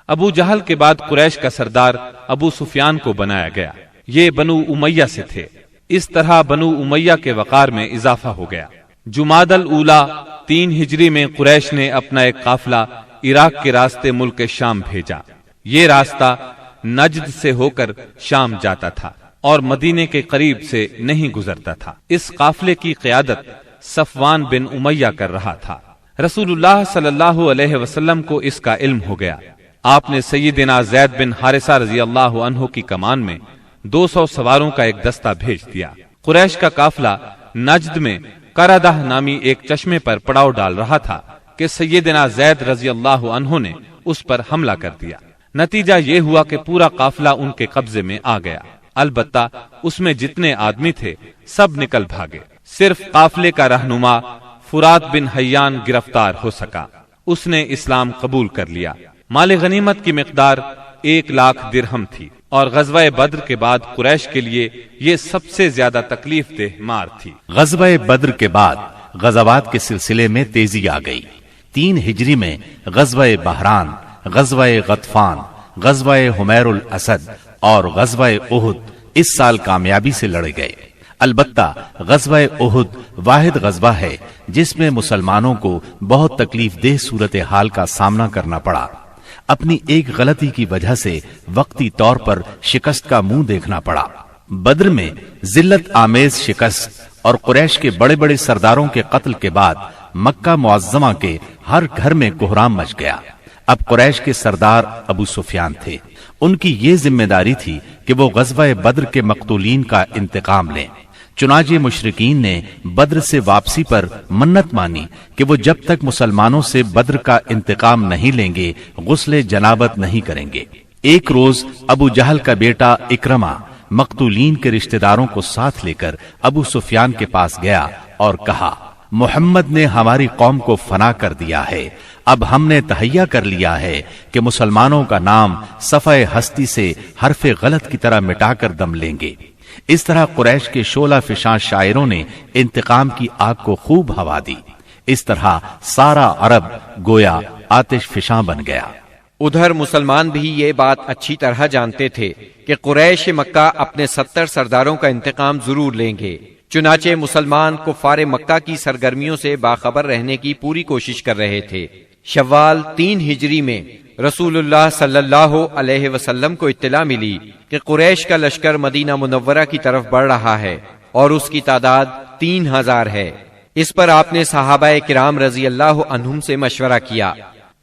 ابو جہل کے بعد قریش کا سردار ابو سفیان کو بنایا گیا۔ یہ بنو امیہ سے تھے۔ اس طرح بنو امیہ کے وقار میں اضافہ ہو گیا۔ جمادی الاولی 3 ہجری میں قریش نے اپنا ایک قافلہ عراق کے راستے ملک شام بھیجا۔ یہ راستہ نجد سے ہو کر شام جاتا تھا اور مدینے کے قریب سے نہیں گزرتا تھا۔ اس قافلے کی قیادت صفوان بن امیہ کر رہا تھا۔ رسول اللہ صلی اللہ علیہ وسلم کو اس کا علم ہو گیا۔ آپ نے سیدنا زید بن حارثہ رضی اللہ عنہ کی کمان میں 200 سواروں کا ایک دستہ بھیج دیا۔ قریش کا قافلہ نجد میں قردہ نامی ایک چشمے پر پڑاؤ ڈال رہا تھا کہ سیدنا زید رضی اللہ عنہ نے اس پر حملہ کر دیا۔ نتیجہ یہ ہوا کہ پورا قافلہ ان کے قبضے میں آ گیا۔ البتہ اس میں جتنے آدمی تھے سب نکل بھاگے۔ صرف قافلے کا رہنما فرات بن حیان گرفتار ہو سکا۔ اس نے اسلام قبول کر لیا۔ مال غنیمت کی مقدار 1,00,000 درہم تھی اور غزوہ بدر کے بعد قریش کے لیے یہ سب سے زیادہ تکلیف دہ مار تھی۔ غزوہ بدر کے بعد غزوات کے سلسلے میں تیزی آ گئی۔ 3 ہجری میں غزوہ بحران، غزوہ غطفان، غزوہ حمیر الاسد اور غزوہ احد اس سال کامیابی سے لڑے گئے۔ البتہ غزوہ احد واحد غزوہ ہے جس میں مسلمانوں کو بہت تکلیف دہ صورتحال کا سامنا کرنا پڑا۔ اپنی ایک غلطی کی وجہ سے وقتی طور پر شکست کا منہ دیکھنا پڑا۔ بدر میں ذلت آمیز شکست اور قریش کے بڑے بڑے سرداروں کے قتل کے بعد مکہ معظمہ کے ہر گھر میں کوہرام مچ گیا۔ اب قریش کے سردار ابو سفیان تھے۔ ان کی یہ ذمہ داری تھی کہ وہ غزوہ بدر کے مقتولین کا انتقام لیں۔ چنانچہ مشرکین نے بدر سے واپسی پر منت مانی کہ وہ جب تک مسلمانوں سے بدر کا انتقام نہیں لیں گے غسل جنابت نہیں کریں گے۔ ایک روز ابو جہل کا بیٹا اکرمہ مقتولین کے رشتہ داروں کو ساتھ لے کر ابو سفیان کے پاس گیا اور کہا، محمد نے ہماری قوم کو فنا کر دیا ہے۔ اب ہم نے تہیہ کر لیا ہے کہ مسلمانوں کا نام صفحہ ہستی سے حرف غلط کی طرح مٹا کر دم لیں گے۔ اس طرح قریش کے شعلہ فشاں شاعروں نے انتقام کی آگ کو خوب ہوا دی۔ اس طرح سارا عرب گویا آتش فشاں بن گیا۔ ادھر مسلمان بھی یہ بات اچھی طرح جانتے تھے کہ قریش مکہ اپنے 70 سرداروں کا انتقام ضرور لیں گے۔ چنانچہ مسلمان کفار مکہ کی سرگرمیوں سے باخبر رہنے کی پوری کوشش کر رہے تھے۔ شوال 3 ہجری میں رسول اللہ صلی اللہ علیہ وسلم کو اطلاع ملی کہ قریش کا لشکر مدینہ منورہ کی طرف بڑھ رہا ہے اور اس کی تعداد 3000 ہے۔ اس پر آپ نے صحابہ کرام رضی اللہ عنہم سے مشورہ کیا۔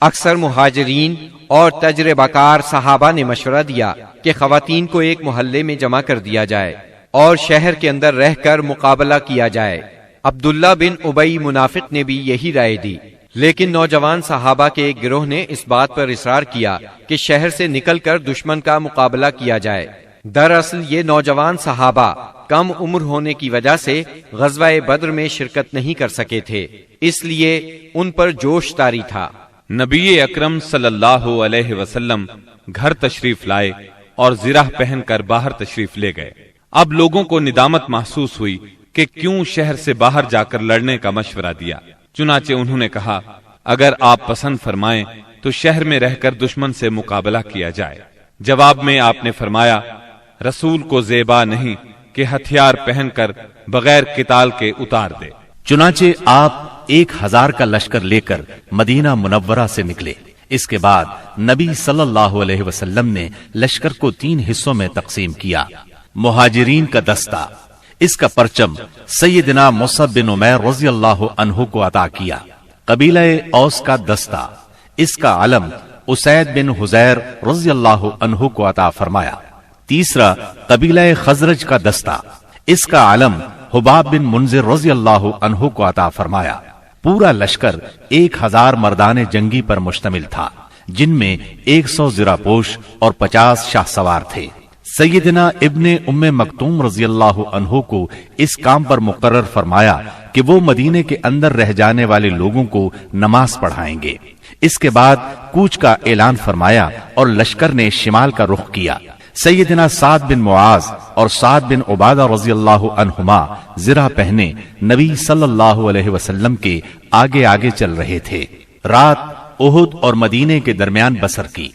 اکثر مہاجرین اور تجربہ کار صحابہ نے مشورہ دیا کہ خواتین کو ایک محلے میں جمع کر دیا جائے اور شہر کے اندر رہ کر مقابلہ کیا جائے۔ عبداللہ بن ابی منافق نے بھی یہی رائے دی، لیکن نوجوان صحابہ کے ایک گروہ نے اس بات پر اصرار کیا کہ شہر سے نکل کر دشمن کا مقابلہ کیا جائے۔ دراصل یہ نوجوان صحابہ کم عمر ہونے کی وجہ سے غزوہ بدر میں شرکت نہیں کر سکے تھے، اس لیے ان پر جوش طاری تھا۔ نبی اکرم صلی اللہ علیہ وسلم گھر تشریف لائے اور زرہ پہن کر باہر تشریف لے گئے۔ اب لوگوں کو ندامت محسوس ہوئی کہ کیوں شہر سے باہر جا کر لڑنے کا مشورہ دیا۔ چنانچہ انہوں نے کہا، اگر آپ پسند فرمائیں تو شہر میں رہ کر دشمن سے مقابلہ کیا جائے۔ جواب میں آپ نے فرمایا، رسول کو زیبا نہیں کہ ہتھیار پہن کر بغیر قتال کے اتار دے۔ چنانچہ آپ 1000 کا لشکر لے کر مدینہ منورہ سے نکلے۔ اس کے بعد نبی صلی اللہ علیہ وسلم نے لشکر کو 3 حصوں میں تقسیم کیا۔ مہاجرین کا دستہ، اس کا پرچم سیدنا مصعب بن عمیر رضی اللہ عنہ کو عطا کیا۔ قبیلہ اوس کا دستہ، اس کا علم اسید بن حزیر رضی اللہ عنہ کو عطا فرمایا۔ تیسرا قبیلہ خزرج کا دستہ، اس کا علم حباب بن منذر رضی اللہ عنہ کو عطا فرمایا۔ پورا لشکر 1000 مردان جنگی پر مشتمل تھا، جن میں 100 زرہ پوش اور 50 شاہ سوار تھے۔ سیدنا ابن ام مکتوم رضی اللہ عنہ کو اس کام پر مقرر فرمایا کہ وہ مدینے کے اندر رہ جانے والے لوگوں کو نماز پڑھائیں گے۔ اس کے بعد کوچ کا اعلان فرمایا اور لشکر نے شمال کا رخ کیا۔ سیدنا سعد بن معاذ اور سعد بن عبادہ رضی اللہ عنہما زرہ پہنے نبی صلی اللہ علیہ وسلم کے آگے آگے چل رہے تھے۔ رات احد اور مدینے کے درمیان بسر کی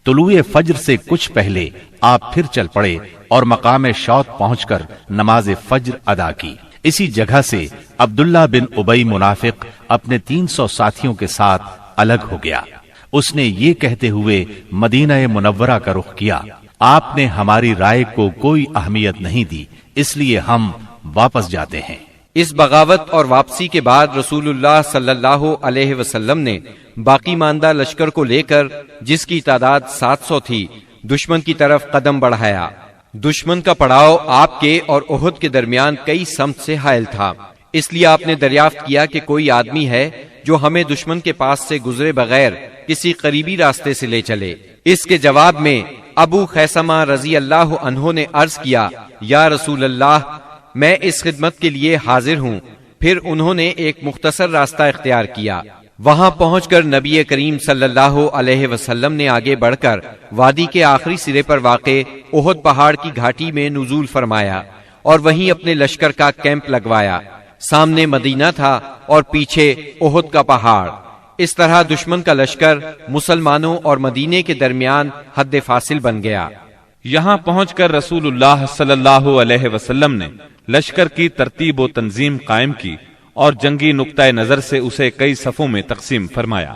طلوع فجر سے کچھ پہلے آپ پھر چل پڑے اور مقام شوط پہنچ کر نماز فجر ادا کی۔ اسی جگہ سے عبداللہ بن ابی منافق اپنے 300 ساتھیوں کے ساتھ الگ ہو گیا۔ اس نے یہ کہتے ہوئے مدینہ منورہ کا رخ کیا، آپ نے ہماری رائے کو کوئی اہمیت نہیں دی، اس لیے ہم واپس جاتے ہیں۔ اس بغاوت اور واپسی کے بعد رسول اللہ صلی اللہ علیہ وسلم نے باقی ماندہ لشکر کو لے کر، جس کی تعداد 700 تھی، دشمن کی طرف قدم بڑھایا۔ دشمن کا پڑاؤ آپ کے اور احد کے درمیان کئی سمت سے حائل تھا، اس لیے آپ نے دریافت کیا کہ کوئی آدمی ہے جو ہمیں دشمن کے پاس سے گزرے بغیر کسی قریبی راستے سے لے چلے۔ اس کے جواب میں ابو خیثمہ رضی اللہ عنہ نے عرض کیا، یا رسول اللہ، میں اس خدمت کے لیے حاضر ہوں۔ پھر انہوں نے ایک مختصر راستہ اختیار کیا۔ وہاں پہنچ کر نبی کریم صلی اللہ علیہ وسلم نے آگے بڑھ کر وادی کے آخری سرے پر واقع احد پہاڑ کی گھاٹی میں نزول فرمایا اور وہیں اپنے لشکر کا کیمپ لگوایا۔ سامنے مدینہ تھا اور پیچھے احد کا پہاڑ۔ اس طرح دشمن کا لشکر مسلمانوں اور مدینے کے درمیان حد فاصل بن گیا۔ یہاں پہنچ کر رسول اللہ صلی اللہ علیہ وسلم نے لشکر کی ترتیب و تنظیم قائم کی اور جنگی نقطۂ نظر سے اسے کئی صفوں میں تقسیم فرمایا۔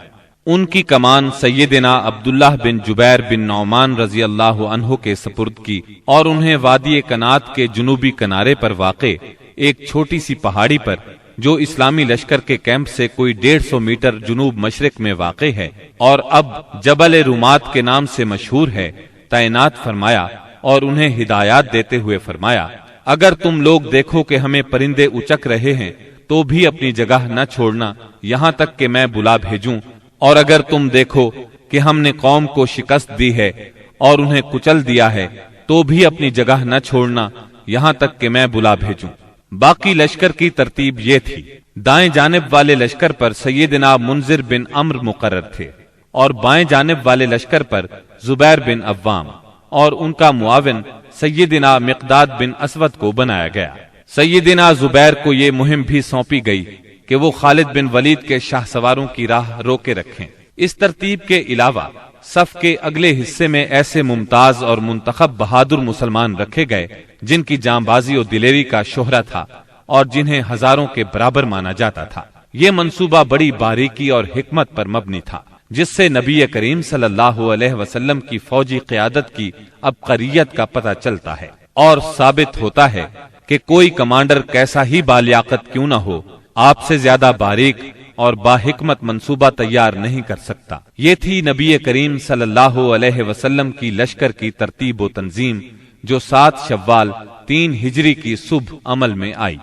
ان کی کمان سیدنا عبداللہ بن جبیر بن نعمان رضی اللہ عنہ کے سپرد کی اور انہیں وادی کنات کے جنوبی کنارے پر واقع ایک چھوٹی سی پہاڑی پر، جو اسلامی لشکر کے کیمپ سے کوئی 150 میٹر جنوب مشرق میں واقع ہے اور اب جبل رومات کے نام سے مشہور ہے، تعینات فرمایا اور انہیں ہدایات دیتے ہوئے فرمایا، اگر تم لوگ دیکھو کہ ہمیں پرندے اچک رہے ہیں تو بھی اپنی جگہ نہ چھوڑنا یہاں تک کہ میں بلا بھیجوں، اور اگر تم دیکھو کہ ہم نے قوم کو شکست دی ہے اور انہیں کچل دیا ہے تو بھی اپنی جگہ نہ چھوڑنا یہاں تک کہ میں بلا بھیجوں۔ باقی لشکر کی ترتیب یہ تھی، دائیں جانب والے لشکر پر سیدنا منذر بن عمرو مقرر تھے اور بائیں جانب والے لشکر پر زبیر بن عوام اور ان کا معاون سیدنا مقداد بن اسود کو بنایا گیا۔ سیدنا زبیر کو یہ مہم بھی سونپی گئی کہ وہ خالد بن ولید کے شاہ سواروں کی راہ روکے رکھیں۔ اس ترتیب کے علاوہ صف کے اگلے حصے میں ایسے ممتاز اور منتخب بہادر مسلمان رکھے گئے جن کی جانبازی و دلیری کا شہرہ تھا اور جنہیں ہزاروں کے برابر مانا جاتا تھا۔ یہ منصوبہ بڑی باریکی اور حکمت پر مبنی تھا، جس سے نبی کریم صلی اللہ علیہ وسلم کی فوجی قیادت کی عبقریت کا پتہ چلتا ہے اور ثابت ہوتا ہے کہ کوئی کمانڈر کیسا ہی بالیاقت کیوں نہ ہو، آپ سے زیادہ باریک اور باحکمت منصوبہ تیار نہیں کر سکتا۔ یہ تھی نبی کریم صلی اللہ علیہ وسلم کی لشکر کی ترتیب و تنظیم، جو 7 شوال 3 ہجری کی صبح عمل میں آئی۔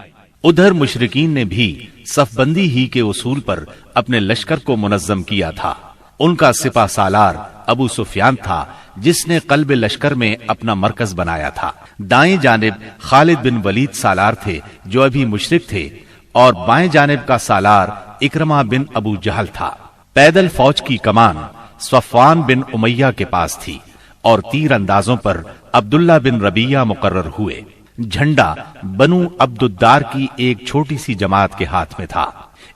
ادھر مشرکین نے بھی صف بندی ہی کے اصول پر اپنے لشکر کو منظم کیا تھا۔ ان کا سپہ سالار ابو سفیان تھا، جس نے قلب لشکر میں اپنا مرکز بنایا تھا۔ دائیں جانب خالد بن ولید سالار تھے، جو ابھی مشرک تھے، اور بائیں جانب کا سالار اکرمہ بن ابو جہل تھا۔ پیدل فوج کی کمان صفوان بن امیہ کے پاس تھی اور تیر اندازوں پر عبداللہ بن ربیہ مقرر ہوئے۔ جھنڈا بنو عبد الدار کی ایک چھوٹی سی جماعت کے ہاتھ میں تھا۔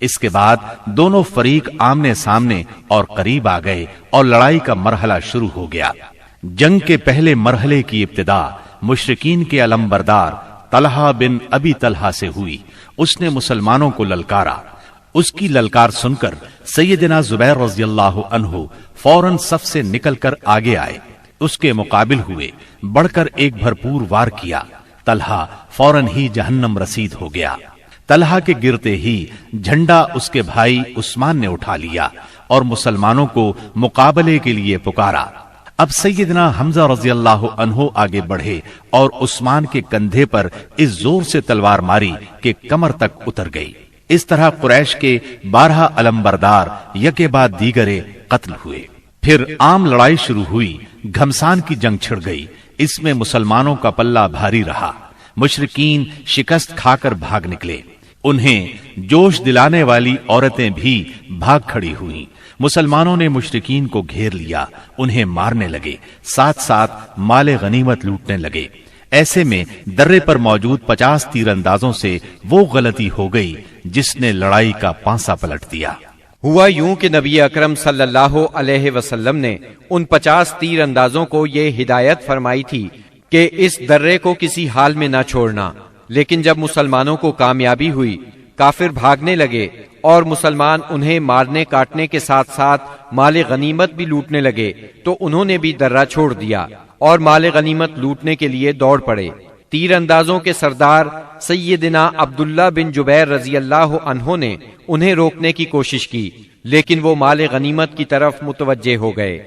اس کے بعد دونوں فریق آمنے سامنے اور قریب آ گئے اور لڑائی کا مرحلہ شروع ہو گیا۔ جنگ کے پہلے مرحلے کی ابتدا مشرکین کے علمبردار طلحہ بن ابی طلحہ سے ہوئی۔ اس نے مسلمانوں کو للکارا۔ اس کی للکار سن کر سیدنا زبیر رضی اللہ عنہ فوراً صف سے نکل کر آگے آئے، اس کے مقابل ہوئے، بڑھ کر ایک بھرپور وار کیا۔ طلحہ فوراً ہی جہنم رسید ہو گیا۔ طلحہ کے گرتے ہی جھنڈا اس کے بھائی عثمان نے اٹھا لیا اور مسلمانوں کو مقابلے کے لیے پکارا۔ اب سیدنا حمزہ رضی اللہ عنہ آگے بڑھے اور عثمان کے کندھے پر اس زور سے تلوار ماری کہ کمر تک اتر گئی۔ اس طرح قریش کے 12 علمبردار یکے بعد دیگرے قتل ہوئے۔ پھر عام لڑائی شروع ہوئی۔ گھمسان کی جنگ چھڑ گئی۔ اس میں مسلمانوں کا پلہ بھاری رہا۔ مشرکین شکست کھا کر بھاگ نکلے۔ انہیں جوش دلانے والی عورتیں بھی بھاگ کھڑی ہوئیں۔ مسلمانوں نے مشرکین کو گھیر لیا، انہیں مارنے لگے، ساتھ ساتھ مال غنیمت لوٹنے لگے۔ ایسے میں درے پر موجود 50 تیر اندازوں سے وہ غلطی ہو گئی جس نے لڑائی کا پانسا پلٹ دیا۔ ہوا یوں کہ نبی اکرم صلی اللہ علیہ وسلم نے ان 50 تیر اندازوں کو یہ ہدایت فرمائی تھی کہ اس درے کو کسی حال میں نہ چھوڑنا، لیکن جب مسلمانوں کو کامیابی ہوئی، کافر بھاگنے لگے اور مسلمان انہیں مارنے کاٹنے کے ساتھ ساتھ مال غنیمت بھی لوٹنے لگے، تو انہوں نے بھی درہ چھوڑ دیا اور مال غنیمت لوٹنے کے لیے دوڑ پڑے۔ تیر اندازوں کے سردار سیدنا عبداللہ بن جبیر رضی اللہ عنہ نے انہیں روکنے کی کوشش کی، لیکن وہ مال غنیمت کی طرف متوجہ ہو گئے۔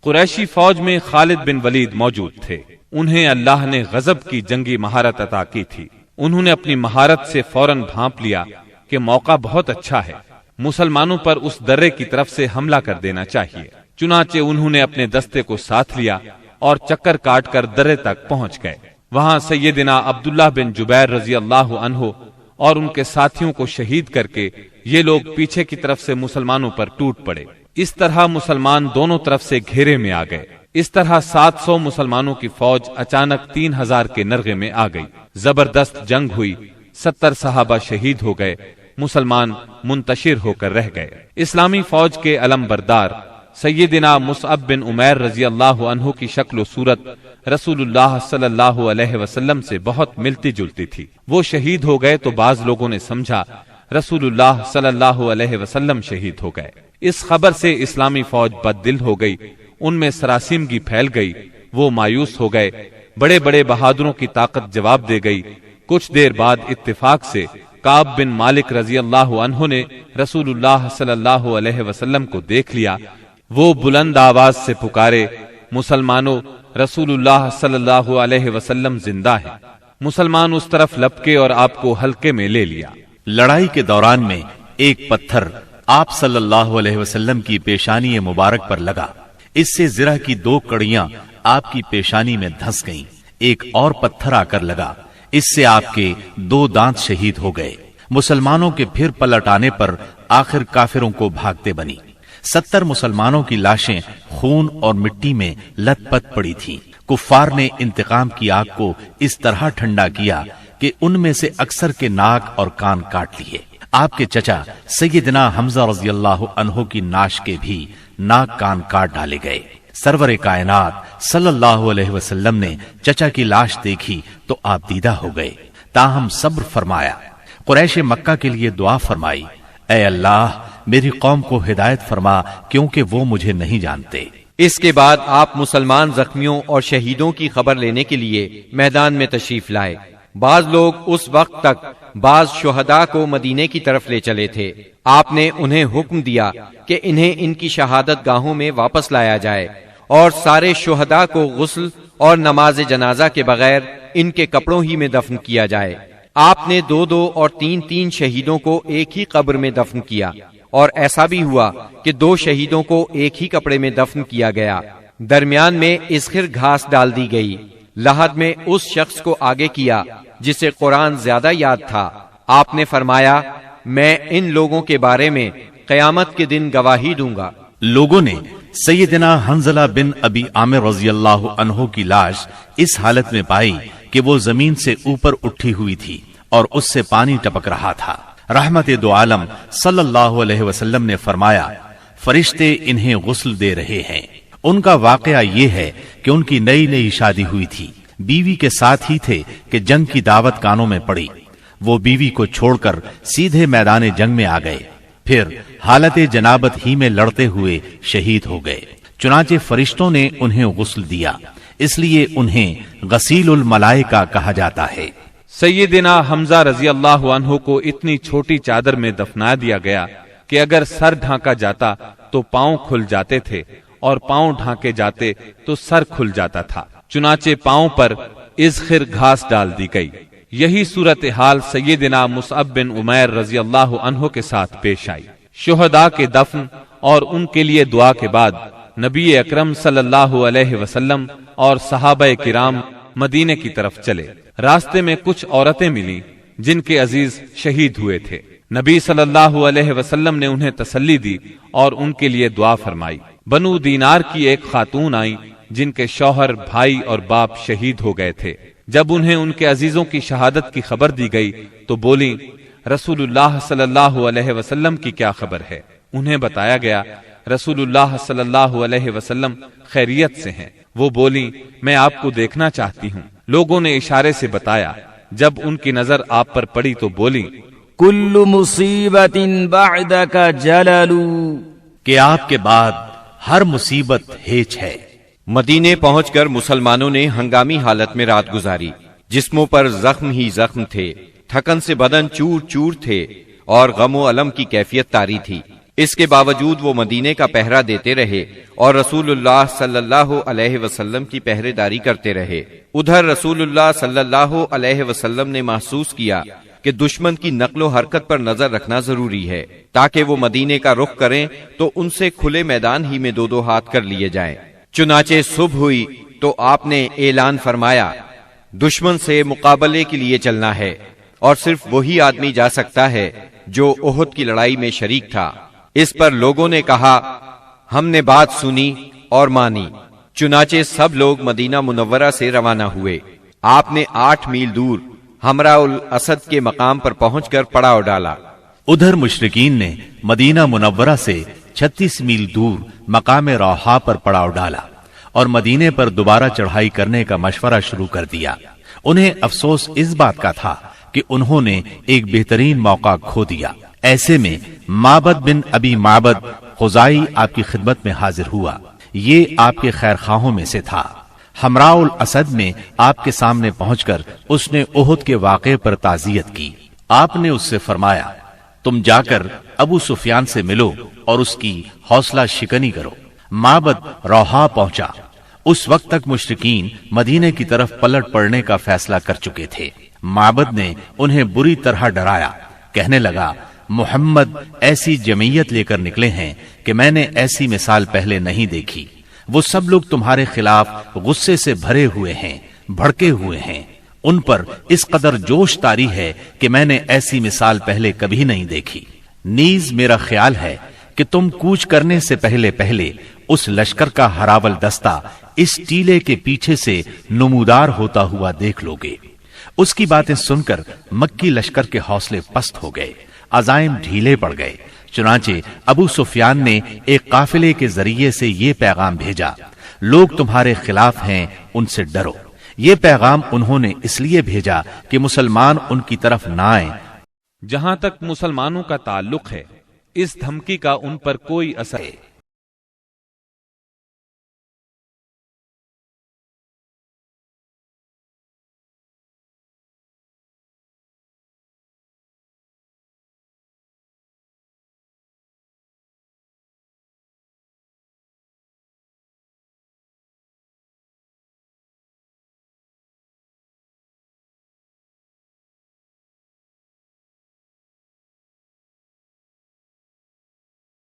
قریشی فوج میں خالد بن ولید موجود تھے۔ انہیں اللہ نے غضب کی جنگی مہارت عطا کی تھی۔ انہوں نے اپنی مہارت سے فوراً بھانپ لیا کہ موقع بہت اچھا ہے، مسلمانوں پر اس درے کی طرف سے حملہ کر دینا چاہیے۔ چنانچہ انہوں نے اپنے دستے کو ساتھ لیا اور چکر کاٹ کر درے تک پہنچ گئے۔ وہاں سیدنا عبداللہ بن جبیر رضی اللہ عنہ اور ان کے ساتھیوں کو شہید کر کے یہ لوگ پیچھے کی طرف سے مسلمانوں پر ٹوٹ پڑے۔ اس طرح مسلمان دونوں طرف سے گھیرے میں آ گئے۔ اس طرح 700 مسلمانوں کی فوج اچانک 3000 کے نرغے میں آ گئی۔ زبردست جنگ ہوئی، 70 صحابہ شہید ہو گئے، مسلمان منتشر ہو کر رہ گئے۔ اسلامی فوج کے علم بردار سیدنا مصعب بن عمیر رضی اللہ عنہ کی شکل و صورت رسول اللہ صلی اللہ علیہ وسلم سے بہت ملتی جلتی تھی۔ وہ شہید ہو گئے تو بعض لوگوں نے سمجھا رسول اللہ صلی اللہ علیہ وسلم شہید ہو گئے۔ اس خبر سے اسلامی فوج بد دل ہو گئی، ان میں سراسیمگی پھیل گئی، وہ مایوس ہو گئے۔ بڑے بڑے بہادروں کی طاقت جواب دے گئی۔ کچھ دیر بعد اتفاق سے کعب بن مالک رضی اللہ عنہ نے رسول اللہ صلی اللہ علیہ وسلم کو دیکھ لیا۔ وہ بلند آواز سے پکارے، مسلمانوں، رسول اللہ صلی اللہ علیہ وسلم زندہ ہیں۔ مسلمان اس طرف لپکے اور آپ کو حلقے میں لے لیا۔ لڑائی کے دوران میں ایک پتھر آپ صلی اللہ علیہ وسلم کی پیشانی مبارک پر لگا، اس سے زرہ کی 2 کڑیاں آپ کی پیشانی میں دھس گئیں۔ ایک اور پتھر آ کر لگا، اس سے آپ کے 2 دانت شہید ہو گئے۔ مسلمانوں کے پھر پلٹ آنے پر آخر کافروں کو بھاگتے بنی۔ 70 مسلمانوں کی لاشیں خون اور مٹی میں لت پت پڑی تھیں۔ کفار نے انتقام کی آگ کو اس طرح ٹھنڈا کیا کہ ان میں سے اکثر کے ناک اور کان کاٹ لیے۔ آپ کے چچا سیدنا حمزہ رضی اللہ عنہ کی ناش کے بھی ناک کان کاٹ ڈالے گئے۔ سرور کائنات صلی اللہ علیہ وسلم نے چچا کی لاش دیکھی تو آپ دیدہ ہو گئے، تاہم صبر فرمایا۔ قریش مکہ کے لیے دعا فرمائی، اے اللہ میری قوم کو ہدایت فرما کیونکہ وہ مجھے نہیں جانتے۔ اس کے بعد آپ مسلمان زخمیوں اور شہیدوں کی خبر لینے کے لیے میدان میں تشریف لائے۔ بعض لوگ اس وقت تک بعض شہداء کو مدینے کی طرف لے چلے تھے۔ آپ نے انہیں حکم دیا کہ انہیں ان کی شہادت گاہوں میں واپس لایا جائے اور سارے شہداء کو غسل اور نماز جنازہ کے بغیر ان کے کپڑوں ہی میں دفن کیا جائے۔ آپ نے 2 اور 3 شہیدوں کو ایک ہی قبر میں دفن کیا، اور ایسا بھی ہوا کہ 2 شہیدوں کو ایک ہی کپڑے میں دفن کیا گیا۔ درمیان میں اسخر گھاس ڈال دی گئی۔ لحد میں اس شخص کو آگے کیا جسے قرآن زیادہ یاد تھا۔ آپ نے فرمایا، میں ان لوگوں کے بارے میں قیامت کے دن گواہی دوں گا۔ لوگوں نے سیدنا حنظلہ بن ابی عامر رضی اللہ عنہ کی لاش اس حالت میں پائی کہ وہ زمین سے اوپر اٹھی ہوئی تھی اور اس سے پانی ٹپک رہا تھا۔ رحمت دو عالم صلی اللہ علیہ وسلم نے فرمایا، فرشتے انہیں غسل دے رہے ہیں۔ ان کا واقعہ یہ ہے کہ ان کی نئی شادی ہوئی تھی، بیوی کے ساتھ ہی تھے کہ جنگ کی دعوت کانوں میں پڑی۔ وہ بیوی کو چھوڑ کر سیدھے میدان جنگ میں آ گئے، پھر حالت جنابت ہی میں لڑتے ہوئے شہید ہو گئے۔ چنانچہ فرشتوں نے انہیں غسل دیا، اس لیے انہیں غسیل الملائکہ کہا جاتا ہے۔ سیدنا حمزہ رضی اللہ عنہ کو اتنی چھوٹی چادر میں دفنا دیا گیا کہ اگر سر ڈھانکا جاتا تو پاؤں کھل جاتے تھے اور پاؤں ڈھانکے جاتے تو سر کھل جاتا تھا۔ چنانچہ پاؤں پر اذخر گھاس ڈال دی گئی۔ یہی صورتحال سیدنا مصعب بن عمیر رضی اللہ عنہ کے ساتھ پیش آئی۔ شہداء کے دفن اور ان کے لیے دعا کے بعد نبی اکرم صلی اللہ علیہ وسلم اور صحابہ کرام مدینے کی طرف چلے۔ راستے میں کچھ عورتیں ملی جن کے عزیز شہید ہوئے تھے۔ نبی صلی اللہ علیہ وسلم نے انہیں تسلی دی اور ان کے لیے دعا فرمائی۔ بنو دینار کی ایک خاتون آئی جن کے شوہر، بھائی اور باپ شہید ہو گئے تھے۔ جب انہیں ان کے عزیزوں کی شہادت کی خبر دی گئی تو بولی، رسول اللہ صلی اللہ علیہ وسلم کی کیا خبر ہے؟ انہیں بتایا گیا رسول اللہ صلی اللہ علیہ وسلم خیریت سے ہیں۔ وہ بولی میں آپ کو دیکھنا چاہتی ہوں۔ لوگوں نے اشارے سے بتایا۔ جب ان کی نظر آپ پر پڑی تو بولی کل مصیبت بعدک جلل، کہ آپ کے بعد ہر مصیبت ہیچ ہے۔ مدینے پہنچ کر مسلمانوں نے ہنگامی حالت میں رات گزاری۔ جسموں پر زخم ہی زخم تھے، تھکن سے بدن چور چور تھے اور غم و الم کی کیفیت طاری تھی۔ اس کے باوجود وہ مدینے کا پہرا دیتے رہے اور رسول اللہ صلی اللہ علیہ وسلم کی پہرے داری کرتے رہے۔ ادھر رسول اللہ صلی اللہ علیہ وسلم نے محسوس کیا کہ دشمن کی نقل و حرکت پر نظر رکھنا ضروری ہے تاکہ وہ مدینے کا رخ کریں تو ان سے کھلے میدان ہی میں دو دو ہاتھ کر لیے جائیں۔ چنانچہ صبح ہوئی تو آپ نے اعلان فرمایا دشمن سے مقابلے کے لیے چلنا ہے، اور صرف وہی آدمی جا سکتا ہے جو احد کی لڑائی میں شریک تھا۔ اس پر لوگوں نے کہا ہم نے بات سنی اور مانی۔ چنانچہ سب لوگ مدینہ منورہ سے روانہ ہوئے۔ آپ نے 8 میل دور حمراء الاسد کے مقام پر پہنچ کر پڑاؤ ڈالا۔ ادھر مشرکین نے مدینہ منورہ سے 36 میل دور مقام روحا پر پڑاؤ ڈالا اور مدینے پر دوبارہ چڑھائی کرنے کا مشورہ شروع کر دیا۔ انہیں افسوس اس بات کا تھا کہ انہوں نے ایک بہترین موقع کھو دیا۔ ایسے میں معبد بن ابی معبد خزائی آپ کی خدمت میں حاضر ہوا۔ یہ آپ کے خیر خواہوں میں سے تھا۔ حمراء الاسد میں آپ کے سامنے پہنچ کر اس نے احد کے واقعے پر تعزیت کی۔ آپ نے اس سے فرمایا تم جا کر ابو سفیان سے ملو اور اس کی حوصلہ شکنی کرو۔ معبد روحا پہنچا۔ اس وقت تک مشرکین مدینے کی طرف پلٹ پڑنے کا فیصلہ کر چکے تھے۔ معبد نے انہیں بری طرح ڈرایا، کہنے لگا محمد ایسی جمعیت لے کر نکلے ہیں کہ میں نے ایسی مثال پہلے نہیں دیکھی۔ وہ سب لوگ تمہارے خلاف غصے سے بھرے ہوئے ہیں، بھڑکے ہوئے ہیں۔ ان پر اس قدر جوش طاری ہے کہ میں نے ایسی مثال پہلے کبھی نہیں دیکھی۔ نیز میرا خیال ہے کہ تم کوچ کرنے سے پہلے پہلے اس لشکر کا ہراول دستہ اس ٹیلے کے پیچھے سے نمودار ہوتا ہوا دیکھ لو گے۔ اس کی باتیں سن کر مکی لشکر کے حوصلے پست ہو گئے، عزائم ڈھیلے پڑ گئے۔ چنانچہ ابو سفیان نے ایک قافلے کے ذریعے سے یہ پیغام بھیجا لوگ تمہارے خلاف ہیں، ان سے ڈرو۔ یہ پیغام انہوں نے اس لیے بھیجا کہ مسلمان ان کی طرف نہ آئیں۔ جہاں تک مسلمانوں کا تعلق ہے اس دھمکی کا ان پر کوئی اثر